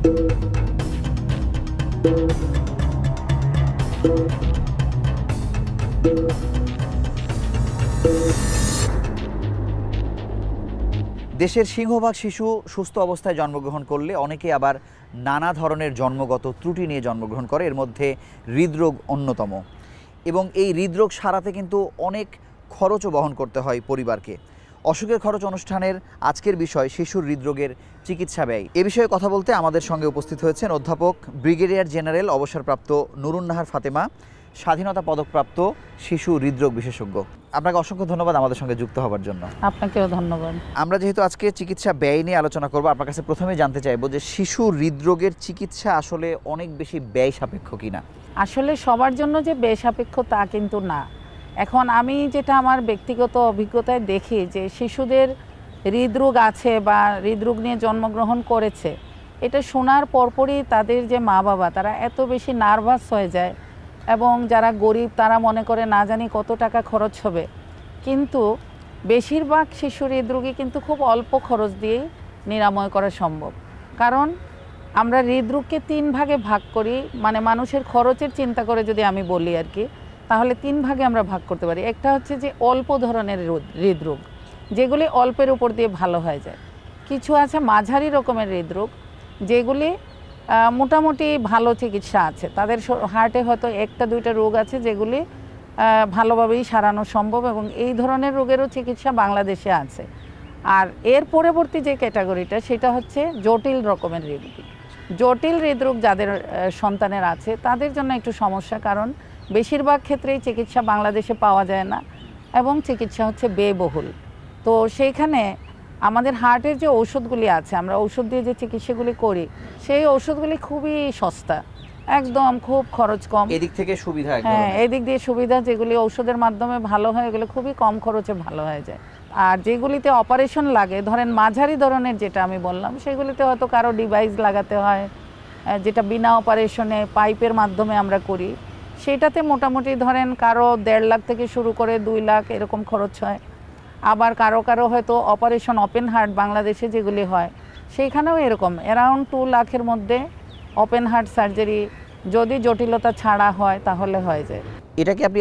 দেশের সিংহভাগ শিশু সুস্থ অবস্থায় জন্মগ্রহণ করলে অনেকে আবার নানা ধরনের জন্মগত ত্রুটি নিয়ে জন্মগ্রহণ করে, এর মধ্যে হৃদরোগ অন্যতম। এবং এই হৃদরোগ সারাতে কিন্তু অনেক খরচও বহন করতে হয় পরিবারকে। অসুখের খরচ অনুষ্ঠানের আজকের বিষয় শিশুর হৃদরোগের চিকিৎসা ব্যয়। এ বিষয়ে কথা বলতে আমাদের সঙ্গে উপস্থিত হয়েছেন অধ্যাপক ব্রিগেডিয়ার জেনারেল অবসরপ্রাপ্ত নুরুন নাহার ফাতেমা, স্বাধীনতা পদকপ্রাপ্ত শিশু হৃদরোগ বিশেষজ্ঞ। আপনাকে অসংখ্য ধন্যবাদ আমাদের সঙ্গে যুক্ত হওয়ার জন্য। আপনাকেও ধন্যবাদ। আমরা যেহেতু আজকে চিকিৎসা ব্যয় নিয়ে আলোচনা করব, আপনার কাছে প্রথমে জানতে চাইবো যে শিশু হৃদরোগের চিকিৎসা আসলে অনেক বেশি ব্যয় সাপেক্ষ কিনা? আসলে সবার জন্য যে ব্যয় সাপেক্ষ তা কিন্তু না। এখন আমি যেটা আমার ব্যক্তিগত অভিজ্ঞতায় দেখি যে শিশুদের হৃদরোগ আছে বা হৃদরোগ নিয়ে জন্মগ্রহণ করেছে, এটা শোনার পরপরই তাদের যে মা বাবা তারা এত বেশি নার্ভাস হয়ে যায় এবং যারা গরিব তারা মনে করে না জানি কত টাকা খরচ হবে। কিন্তু বেশিরভাগ শিশুর হৃদরোগী কিন্তু খুব অল্প খরচ দিয়েই নিরাময় করা সম্ভব। কারণ আমরা হৃদরোগকে 3 ভাগে ভাগ করি, মানে মানুষের খরচের চিন্তা করে যদি আমি বলি আর কি, তাহলে 3 ভাগে আমরা ভাগ করতে পারি। একটা হচ্ছে যে অল্প ধরনের হৃদরোগ, যেগুলি অল্পের উপর দিয়ে ভালো হয়ে যায়। কিছু আছে মাঝারি রকমের হৃদরোগ, যেগুলি মোটামুটি ভালো চিকিৎসা আছে। তাদের হার্টে হয়তো 1-2টা রোগ আছে যেগুলি ভালোভাবেই সারানো সম্ভব, এবং এই ধরনের রোগেরও চিকিৎসা বাংলাদেশে আছে। আর এর পরবর্তী যে ক্যাটাগরিটা সেটা হচ্ছে জটিল রকমের হৃদরোগ। জটিল হৃদরোগ যাদের সন্তানের আছে তাদের জন্য একটু সমস্যা, কারণ বেশিরভাগ ক্ষেত্রেই চিকিৎসা বাংলাদেশে পাওয়া যায় না এবং চিকিৎসা হচ্ছে ব্যয়বহুল। তো সেইখানে আমাদের হার্টের যে ঔষধগুলি আছে, আমরা ঔষধ দিয়ে যে চিকিৎসাগুলি করি সেই ঔষধগুলি খুবই সস্তা, একদম খুব খরচ কম। এদিক থেকে সুবিধা। হ্যাঁ, এদিক দিয়ে সুবিধা, যেগুলি ঔষধের মাধ্যমে ভালো হয় এগুলো খুবই কম খরচে ভালো হয়ে যায়। আর যেগুলিতে অপারেশন লাগে, ধরেন মাঝারি ধরনের যেটা আমি বললাম, সেগুলিতে হয়তো কারো ডিভাইস লাগাতে হয়, যেটা বিনা অপারেশনে পাইপের মাধ্যমে আমরা করি, সেটাতে মোটামুটি ধরেন কারো 1.5 লাখ থেকে শুরু করে 2 লাখ এরকম খরচ হয়। আবার কারো কারো হয়তো অপারেশন ওপেন হার্ট বাংলাদেশে যেগুলি হয় সেইখানেও এরকম অ্যারাউন্ড 2 লাখের মধ্যে ওপেন হার্ট সার্জারি যদি জটিলতা ছাড়া হয় তাহলে হয়ে যায়। এটা কি আপনি